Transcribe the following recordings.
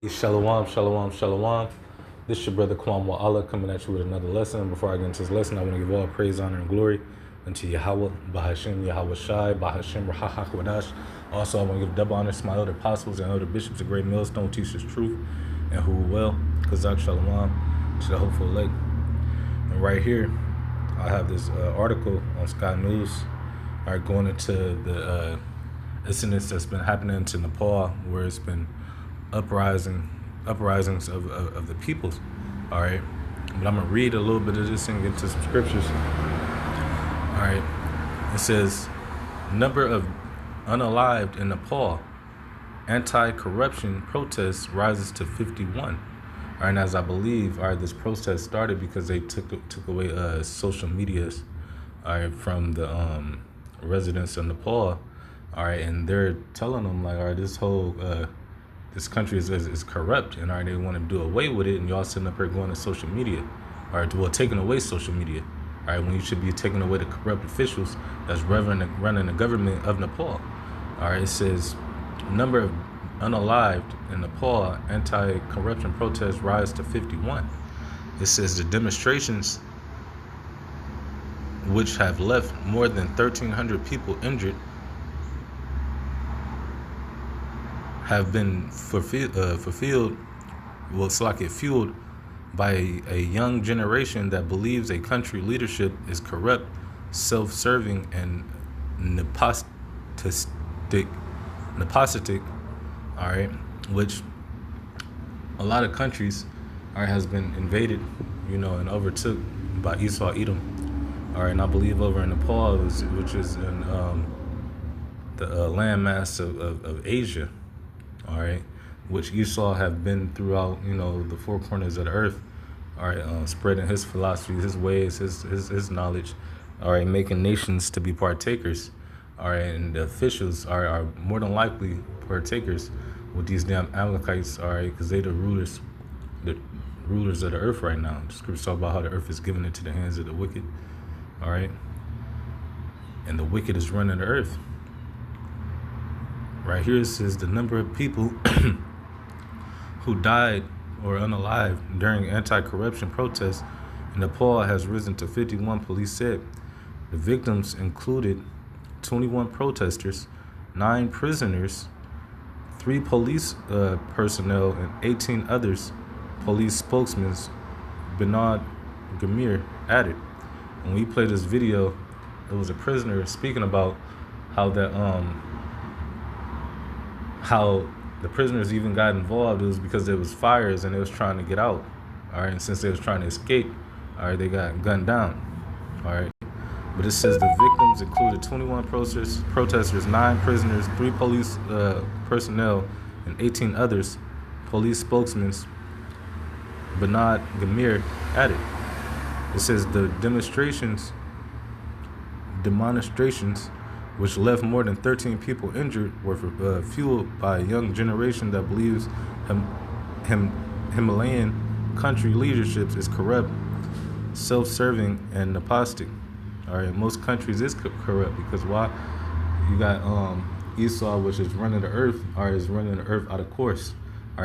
Shalom, shalom, shalom. This is your brother Kwam Allah coming at you with another lesson. Before I get into this lesson, I want to give all praise, honor, and glory unto Yahweh, Bahashem, Yahweh Shai, Bahashem, Rahach, Wadash. Also, I want to give double honor to my elder apostles and elder bishops, a great millstone, teachers truth, and who will. Kazak Shalom to the hopeful elect. And right here, I have this article on Sky News, going into the incidents that's been happening to Nepal, where it's been uprisings of the peoples. All right, but I'm gonna read a little bit of this and get to some scriptures. All right, it says, number of unalived in Nepal, anti-corruption protests rises to 51. All right, and as I believe, this protest started because they took away social medias, from the residents of Nepal. All right, and they're telling them like, this country is corrupt, and they want to do away with it, and y'all sitting up here going to social media, taking away social media, when you should be taking away the corrupt officials that's running the government of Nepal. It says, number of unalived in Nepal, anti-corruption protests rise to 51. It says the demonstrations, which have left more than 1,300 people injured, have been fueled by a young generation that believes a country leadership is corrupt, self-serving, and nepotistic, which a lot of countries has been invaded, and overtook by Esau, Edom. And I believe over in Nepal, which is in the landmass of Asia. Which Esau have been throughout, the four corners of the earth, spreading his philosophy, his ways, his knowledge, making nations to be partakers, and the officials are more than likely partakers with these damn Amalekites, because they the rulers of the earth right now. The scriptures talk about how the earth is given into the hands of the wicked, and the wicked is running the earth. Right here it says the number of people who died or unalive during anti-corruption protests in Nepal has risen to 51, police said. The victims included 21 protesters, 9 prisoners, 3 police personnel, and 18 others, police spokesman Bernard Gamir added. When we played this video, it was a prisoner speaking about how the prisoners even got involved. It was because there was fires and they was trying to get out. And since they was trying to escape, they got gunned down. But it says the victims included 21 protesters, 9 prisoners, 3 police personnel, and 18 others, police spokesman Bernard Gamir added. It says the demonstrations, which left more than 13 people injured, were fueled by a young generation that believes Himalayan country leadership is corrupt, self-serving, and nepotistic. Most countries is corrupt because why? You got Esau, which is running the earth, is running the earth out of course.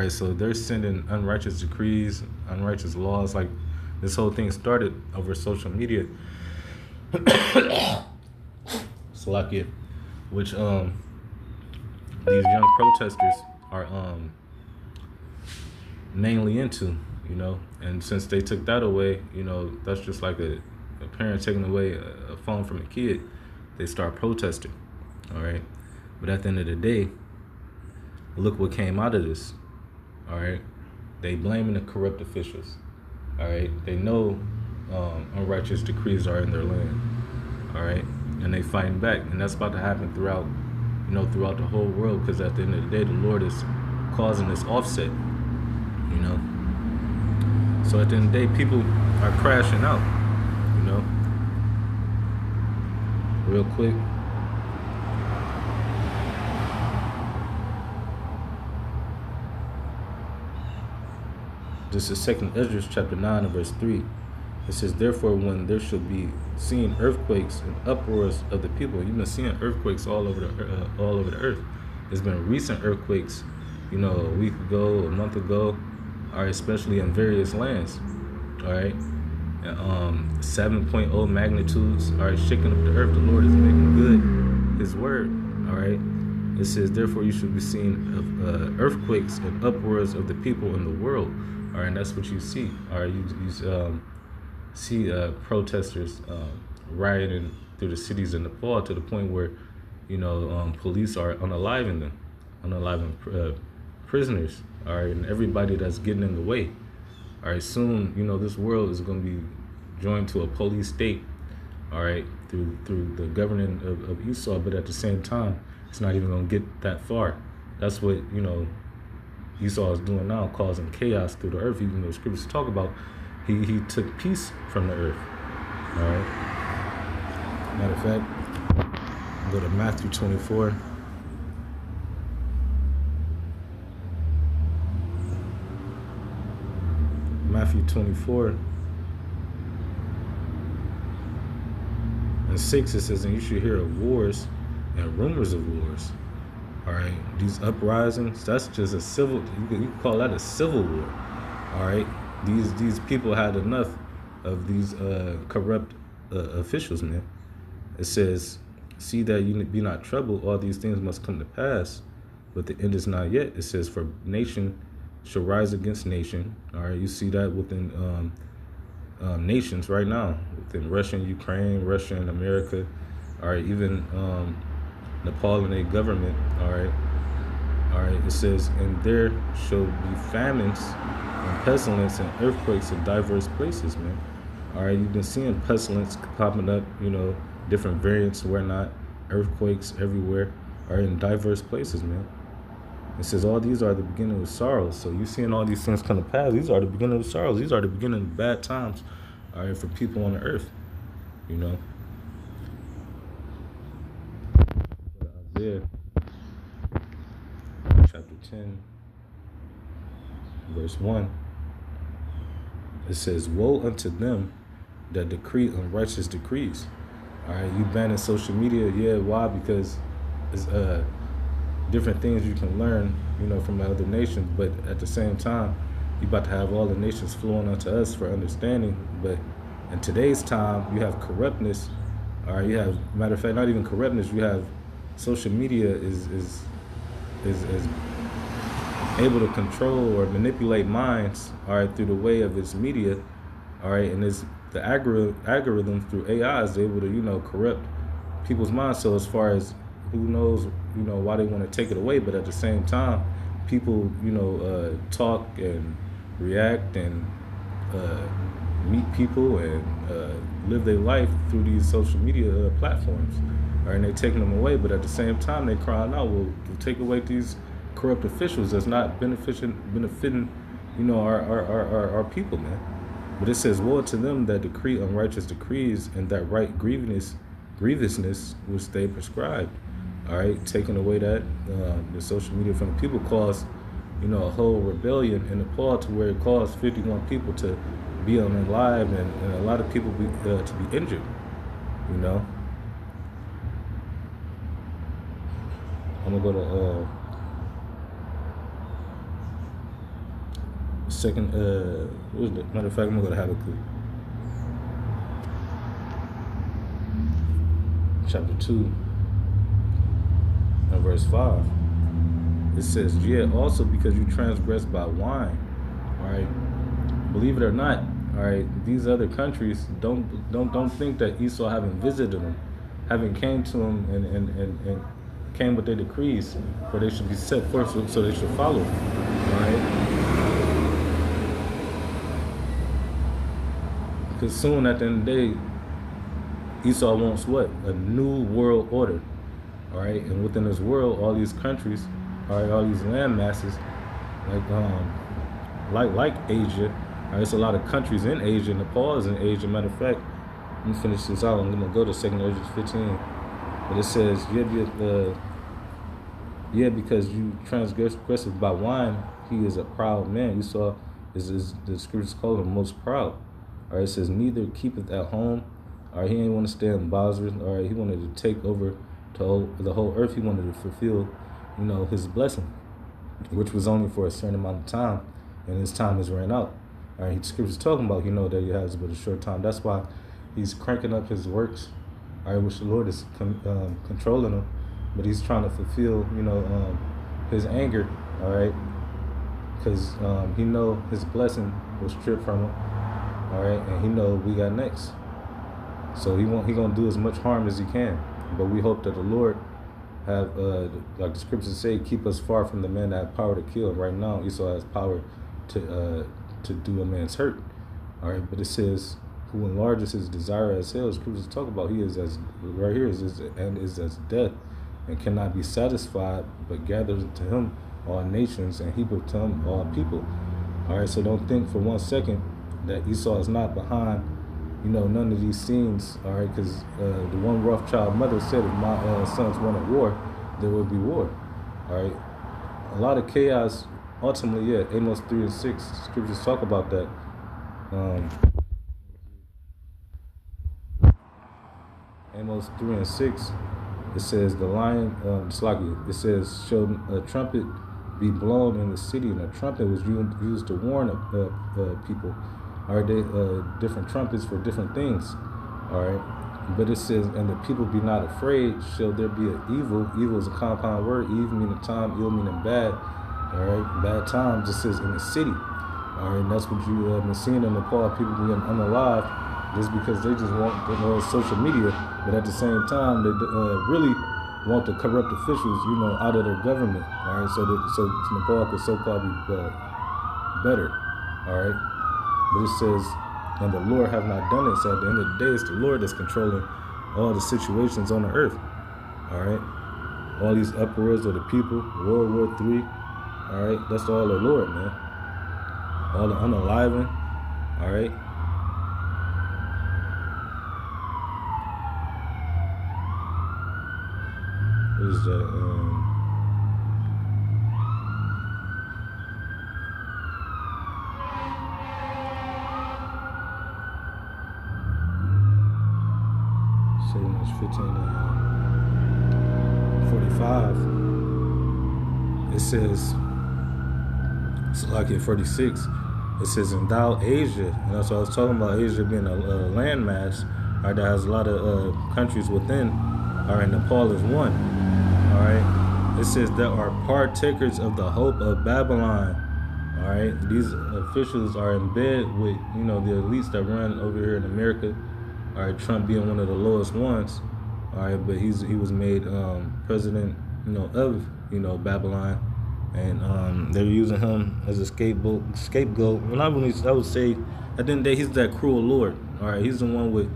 So they're sending unrighteous decrees, unrighteous laws. Like this whole thing started over social media. Slovakia, which these young protesters are mainly into, and since they took that away, that's just like a parent taking away a phone from a kid. They start protesting, but at the end of the day, look what came out of this. They blaming the corrupt officials. They know unrighteous decrees are in their land. And they fighting back, and that's about to happen throughout the whole world, because at the end of the day, the Lord is causing this offset, So at the end of the day, people are crashing out, real quick. This is 2 Ezra chapter 9 and verse 3. It says, therefore, when there shall be seen earthquakes and uproars of the people. You've been seeing earthquakes all over the earth. There's been recent earthquakes a week ago, a month ago, all right, especially in various lands, all right. 7.0 magnitudes, all right, shaking up the earth. The Lord is making good His word, all right. It says, therefore, you should be seeing earthquakes and uproars of the people in the world, all right. And that's what you see, all right. You see protesters rioting through the cities in Nepal to the point where, police are unaliving prisoners, all right, and everybody that's getting in the way. All right, soon, this world is going to be joined to a police state, all right, through the governing of Esau, but at the same time, it's not even going to get that far. That's what, Esau is doing now, causing chaos through the earth. Even though scriptures talk about he took peace from the earth, all right. Matter of fact, go to Matthew 24. Matthew 24 and 6, it says, and you should hear of wars and rumors of wars. All right, these uprisings, that's just a civil, you can call that a civil war. All right, these people had enough of these corrupt officials, man. It says, see that you be not troubled, all these things must come to pass, but the end is not yet. It says, for nation shall rise against nation. All right, you see that within nations right now, within Russia and Ukraine, Russia and America. All right, even Nepal and their government. All right. It says, and there shall be famines and pestilence and earthquakes in diverse places, man. All right, you've been seeing pestilence popping up, different variants, whatnot, earthquakes everywhere, are in diverse places, man. It says all these are the beginning of sorrows. So you're seeing all these things come to pass. These are the beginning of sorrows. These are the beginning of bad times, all right, for people on the earth, Isaiah chapter 10, verse 1. It says, woe unto them that decree unrighteous decrees. All right, you banning social media. Yeah, why? Because it's different things you can learn, from other nations. But at the same time, you about to have all the nations flowing onto us for understanding. But in today's time, you have corruptness. All right, you have, matter of fact, not even corruptness. You have social media is able to control or manipulate minds. All right, through the way of its media. All right, and it's the algorithm through AI is able to corrupt people's minds. So as far as who knows why they want to take it away, but at the same time, people talk and react and meet people and live their life through these social media platforms. All right, and they're taking them away, but at the same time they're crying out, we'll take away these corrupt officials that's not benefiting our people, man. But it says, woe to them that decree unrighteous decrees and that right grievousness which they prescribed. All right, taking away that the social media from the people caused, a whole rebellion in Nepal to where it caused 51 people to be unalive and a lot of people to be injured. I'm gonna go to second. What was it? Matter of fact, I'm gonna go to Habakkuk, chapter 2, and verse 5. It says, "Yeah, also because you transgressed by wine." All right, believe it or not. All right, these other countries don't think that Esau haven't visited them, haven't came to them and came with their decrees, for they should be set forth, so they should follow. All right. Because soon, at the end of the day, Esau wants what? A new world order. All right, and within this world, all these countries, all right, all these land masses, like Asia. All right, there's a lot of countries in Asia. Nepal is in Asia. Matter of fact, let me finish this out. I'm gonna go to 2 Ezra 15, but it says, yeah, because you transgressed by wine, he is a proud man. Esau is the scriptures call him most proud. All right, it says, neither keepeth at home. All right, he ain't want to stay in Basra. All right, he wanted to take over to the whole earth. He wanted to fulfill, his blessing. which was only for a certain amount of time, and his time has ran out. All right, Scripture's talking about that he has but a short time. That's why he's cranking up his works. All right, which the Lord is controlling him, but he's trying to fulfill his anger. All right, because he know his blessing was stripped from him. All right, and he know we got next. So he gonna do as much harm as he can. But we hope that the Lord have, like the scriptures say, keep us far from the man that have power to kill. Right now, Esau has power to do a man's hurt. All right, but it says, who enlarges his desire as hell. Scriptures talk about he is as right here is as death, and cannot be satisfied, but gathers to him all nations, and heapeth to him all people. All right, so don't think for 1 second that Esau is not behind none of these scenes, all right, because the one Rothschild mother said if my sons wanted war, there would be war, all right. A lot of chaos, ultimately, yeah, Amos 3 and 6, scriptures talk about that. Amos 3 and 6, it says, the lion, it says, shall a trumpet be blown in the city, and a trumpet was used to warn people. All right, they different trumpets for different things. All right, but it says, and the people be not afraid. Shall there be an evil? Evil is a compound word. Evil meaning time, ill meaning bad. All right, bad times. It says in the city. All right, and that's what you have been seeing in Nepal. People being unalive just because they just want social media, but at the same time they really want the corrupt officials, out of their government. All right, so Nepal could so-called be better. All right. But it says, and the Lord have not done it. So at the end of the day, it's the Lord that's controlling all the situations on the earth. All right? All these uproars of the people, World War III. All right? That's all the Lord, man. All the unaliving. All right? What is that? 15 and 45. It says, it's like in 46, it says, and thou Asia, and that's what I was talking about, Asia being a landmass, right, that has a lot of countries within, all right, Nepal is one, all right. It says, that are partakers of the hope of Babylon, all right. These officials are in bed with, the elites that run over here in America. All right, Trump being one of the lowest ones. All right, but he was made president, of Babylon, and they're using him as a scapegoat. Well, I would say, at the end of the day, he's that cruel Lord. All right, he's the one with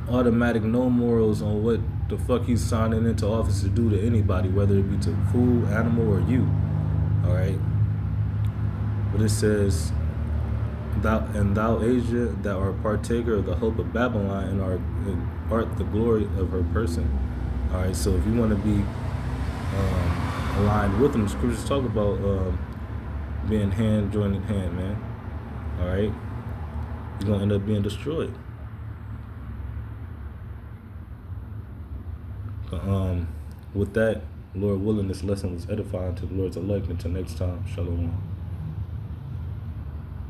automatic no morals on what the fuck he's signing into office to do to anybody, whether it be to food, animal, or you. All right, but it says, thou Asia, thou art partaker of the hope of Babylon, and art the glory of her person. All right, so if you want to be aligned with them, scriptures talk about being hand joined in hand, man. All right, you're gonna end up being destroyed. With that, Lord willing, this lesson was edifying to the Lord's elect. Until next time, shalom.